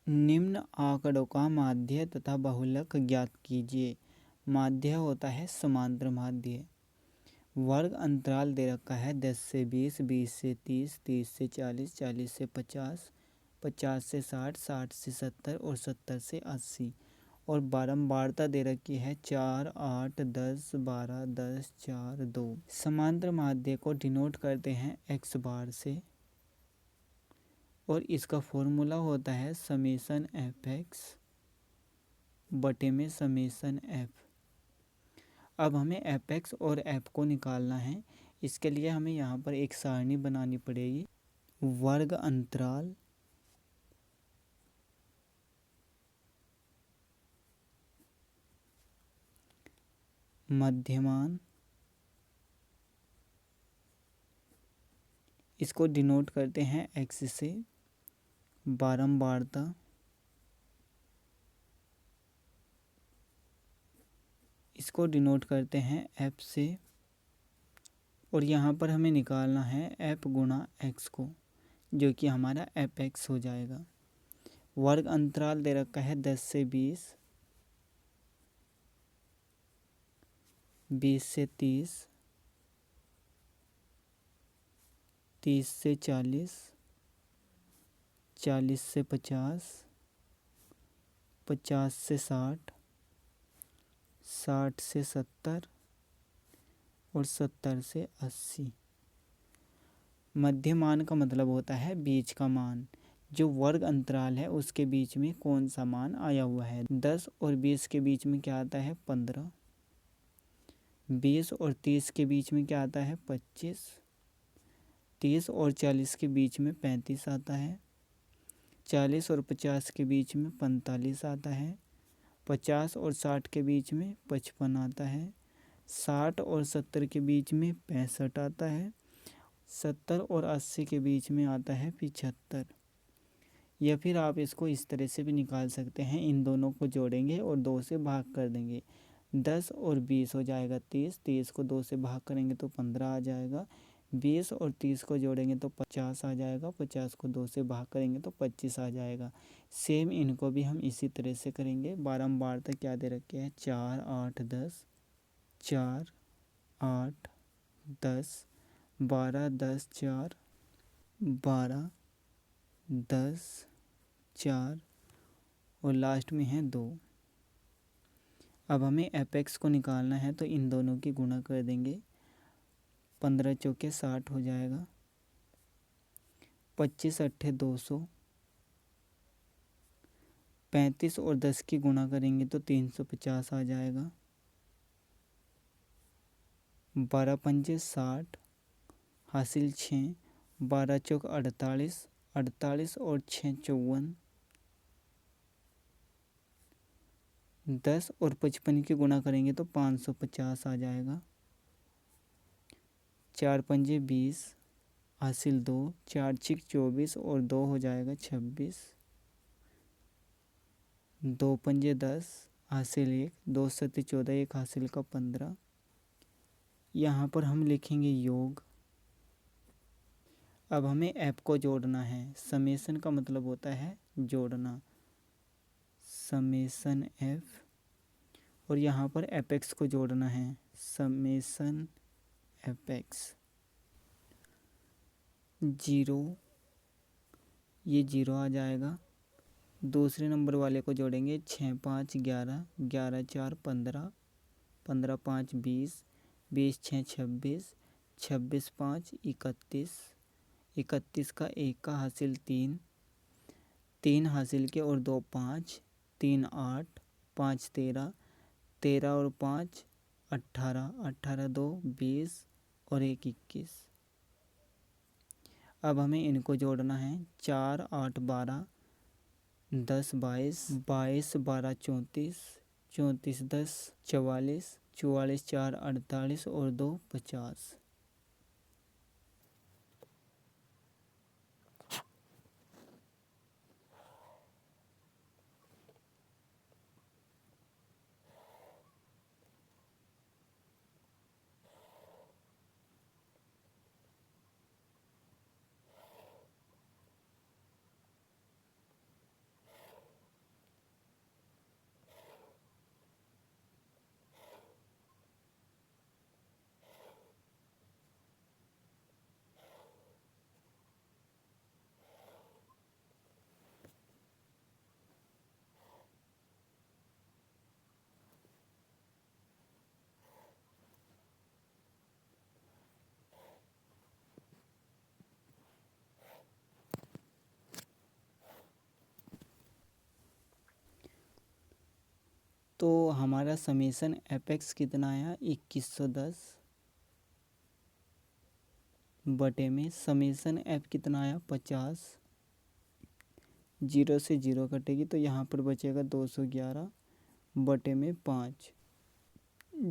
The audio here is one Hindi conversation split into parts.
निम्न आंकड़ों का माध्य तथा बहुलक ज्ञात कीजिए। माध्य होता है समांतर माध्य। वर्ग अंतराल दे रखा है 10 से 20, 20 से 30, 30 से 40, 40 से 50, 50 से 60, 60 से 70 और 70 से 80। और बारंबारता दे रखी है 4, 8, 10, 12, 10, 4, 2। समांतर माध्य को डिनोट करते हैं x बार से और इसका फॉर्मूला होता है समेसन एफ एक्स बटे में समेसन एफ। अब हमें एफ एक्स और एफ को निकालना है। इसके लिए हमें यहाँ पर एक सारणी बनानी पड़ेगी। वर्ग अंतराल मध्यमान, इसको डिनोट करते हैं एक्स से। बारंबारता इसको डिनोट करते हैं एफ से। और यहाँ पर हमें निकालना है एफ गुणा एक्स को, जो कि हमारा एफ एक्स हो जाएगा। वर्ग अंतराल दे रखा है 10 से 20, 20 से 30, 30 से 40, 40 से 50, 50 से 60, 60 से 70 और 70 से 80। मध्यमान का मतलब होता है बीच का मान। जो वर्ग अंतराल है उसके बीच में कौन सा मान आया हुआ है। 10 और 20 के बीच में क्या आता है 15। 20 और 30 के बीच में क्या आता है 25। 30 और 40 के बीच में 35 आता है। 40 और 50 के बीच में 45 आता है। 50 और 60 के बीच में 55 आता है। 60 और 70 के बीच में 65 आता है। 70 और 80 के बीच में आता है 75। या फिर आप इसको इस तरह से भी निकाल सकते हैं, इन दोनों को जोड़ेंगे और 2 से भाग कर देंगे। 10 और 20 हो जाएगा 30, 30 को 2 से भाग करेंगे तो 15 आ जाएगा। 20 और 30 को जोड़ेंगे तो 50 आ जाएगा। 50 को 2 से भाग करेंगे तो 25 आ जाएगा। सेम इनको भी हम इसी तरह से करेंगे। बारंबारता क्या दे रखे हैं 4, 8, 10, 4, 8, 10, 12, 10, 4, 12, 10, 4 और लास्ट में है 2। अब हमें एपेक्स को निकालना है तो इन दोनों की गुणा कर देंगे। 15 चौके 60 हो जाएगा। 25 अट्ठे 200। 35 और 10 की गुणा करेंगे तो 350 आ जाएगा। 12 पंजे 60, हासिल 6। 12 चौक 48, 48 और 6 54। 10 और 55 की गुणा करेंगे तो 550 आ जाएगा। 4 पंजे 20, हासिल 2। 4 छिक 24 और 2 हो जाएगा 26। 2 पंजे 10, हासिल 1। 2 सत्ते 14, 1 हासिल का 15। यहाँ पर हम लिखेंगे योग। अब हमें ऐप को जोड़ना है। समेसन का मतलब होता है जोड़ना। समेसन एफ और यहाँ पर एपेक्स को जोड़ना है। समेसन एपेक्स 0, ये 0 आ जाएगा। दूसरे नंबर वाले को जोड़ेंगे 6, 5, 11, 11, 4, 15, 15, 5, 20, 20, 6, 26, 26, 5, 31, 31 का 1 का हासिल 3, 3 हासिल के और 2 5, 3 8, 5 13, 13 और 5 18, 18 2 20 और 1 21। अब हमें इनको जोड़ना है। 4, 8, 12, 10, 22, 22, 12, 34, 34, 10, 44, 44, 4, 48 और 2 50। तो हमारा समेसन एफ एक्स कितना आया 2110 बटे में समेसन एफ कितना आया 50। जीरो से जीरो कटेगी तो यहाँ पर बचेगा 211 बटे में 5।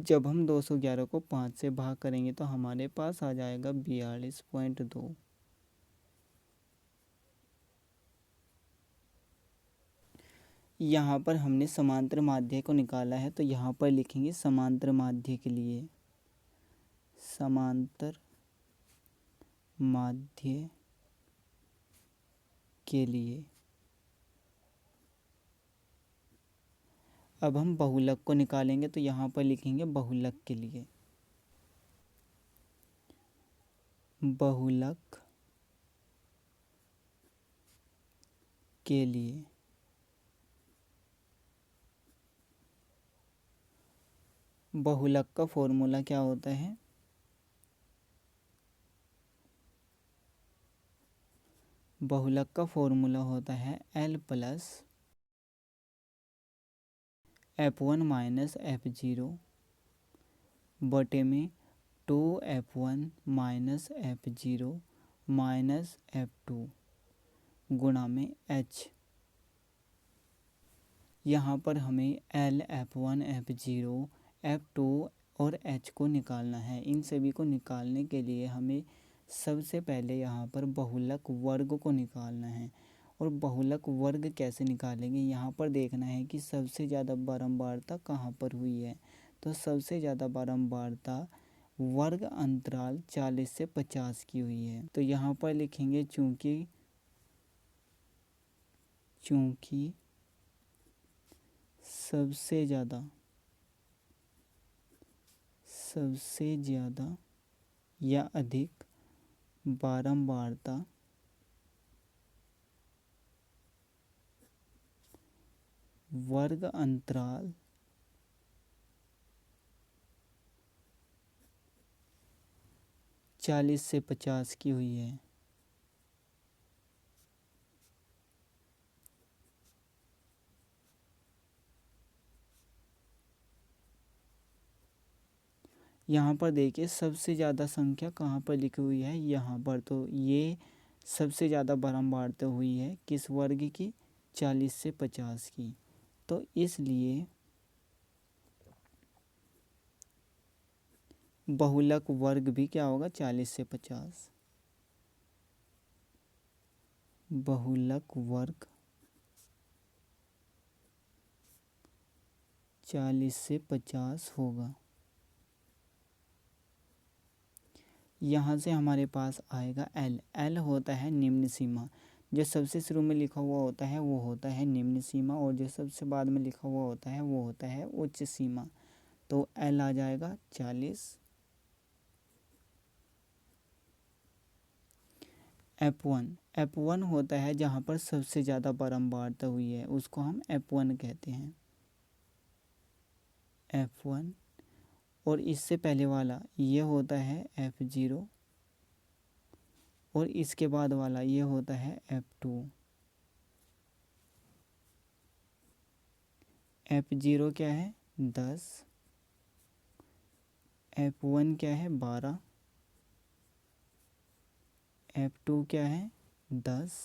जब हम 211 को 5 से भाग करेंगे तो हमारे पास आ जाएगा 42.2। यहाँ पर हमने समांतर माध्य को निकाला है तो यहाँ पर लिखेंगे समांतर माध्य के लिए, समांतर माध्य के लिए। अब हम बहुलक को निकालेंगे तो यहाँ पर लिखेंगे बहुलक के लिए, बहुलक के लिए। बहुलक का फॉर्मूला क्या होता है? बहुलक का फॉर्मूला होता है L plus F1 minus F0 बटे में 2F1 minus F0 minus F2 गुणा में H। यहाँ पर हमें L, F1, F0, F2 और H को निकालना है। इन सभी को निकालने के लिए हमें सबसे पहले यहाँ पर बहुलक वर्ग को निकालना है। और बहुलक वर्ग कैसे निकालेंगे? यहाँ पर देखना है कि सबसे ज़्यादा बारंबारता कहाँ पर हुई है। तो सबसे ज़्यादा बारंबारता वर्ग अंतराल 40 से 50 की हुई है। तो यहाँ पर लिखेंगे चूँकि सबसे ज़्यादा या अधिक बारंबारता वर्ग अंतराल 40 से 50 की हुई है। यहाँ पर देखिए सबसे ज़्यादा संख्या कहाँ पर लिखी हुई है, यहाँ पर। तो ये सबसे ज़्यादा बारंबारता हुई है किस वर्ग की? 40 से 50 की। तो इसलिए बहुलक वर्ग भी क्या होगा? 40 से 50। बहुलक वर्ग 40 से 50 होगा। यहाँ से हमारे पास आएगा L। L होता है निम्न सीमा। जो सबसे शुरू में लिखा हुआ होता है वो होता है निम्न सीमा, और जो सबसे बाद में लिखा हुआ होता है वो होता है उच्च सीमा। तो L आ जाएगा 40। F1 होता है जहाँ पर सबसे ज़्यादा बारंबारता हुई है, उसको हम F1 कहते हैं, F1। और इससे पहले वाला ये होता है F0, और इसके बाद वाला ये होता है F2। F0 क्या है? 10। F1 क्या है? 12। F2 क्या है? 10।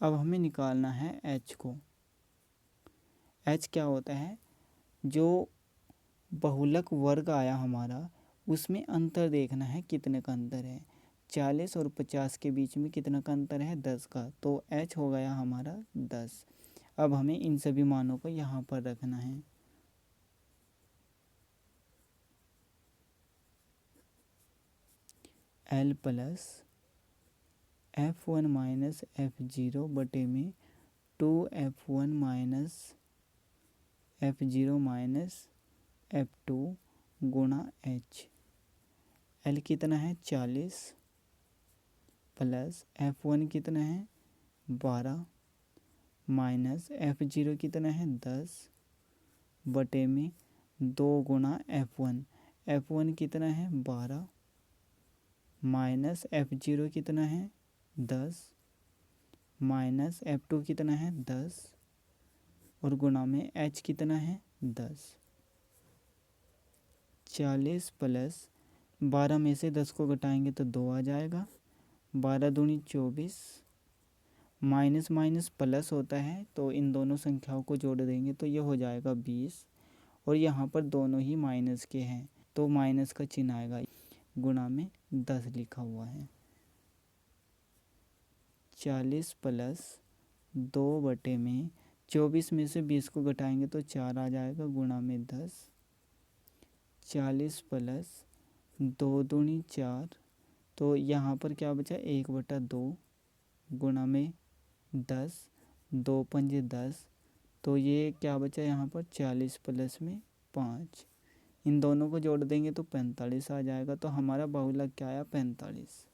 अब हमें निकालना है H को। H क्या होता है? जो बहुलक वर्ग आया हमारा, उसमें अंतर देखना है कितने का अंतर है। 40 और 50 के बीच में कितना का अंतर है? 10 का। तो H हो गया हमारा 10। अब हमें इन सभी मानों को यहाँ पर रखना है। L plus F1 minus F0 बटे में 2F1 minus F0 minus F2 गुणा H। L कितना है? 40 प्लस F1 कितना है? 12 माइनस F0 कितना है? 10 बटे में 2 गुणा F1। F1 कितना है? 12 माइनस F0 कितना है? 10 माइनस F2 कितना है? 10, और गुणा में h कितना है 10। 40 प्लस 12 में से 10 को घटाएंगे तो 2 आ जाएगा। 12 दूनी 24, माइनस माइनस प्लस होता है तो इन दोनों संख्याओं को जोड़ देंगे तो ये हो जाएगा 20। और यहाँ पर दोनों ही माइनस के हैं तो माइनस का चिन्ह आएगा, गुणा में 10 लिखा हुआ है। 40 प्लस 2 बटे में 24 में से 20 को घटाएंगे तो 4 आ जाएगा, गुणा में 10। 40 प्लस 2 दूनी 4, तो यहाँ पर क्या बचा 1/2, गुणा में 10, 2 पंजे 10, तो ये क्या बचा यहाँ पर 40 प्लस में 5। इन दोनों को जोड़ देंगे तो 45 आ जाएगा। तो हमारा बहुलक क्या आया 45।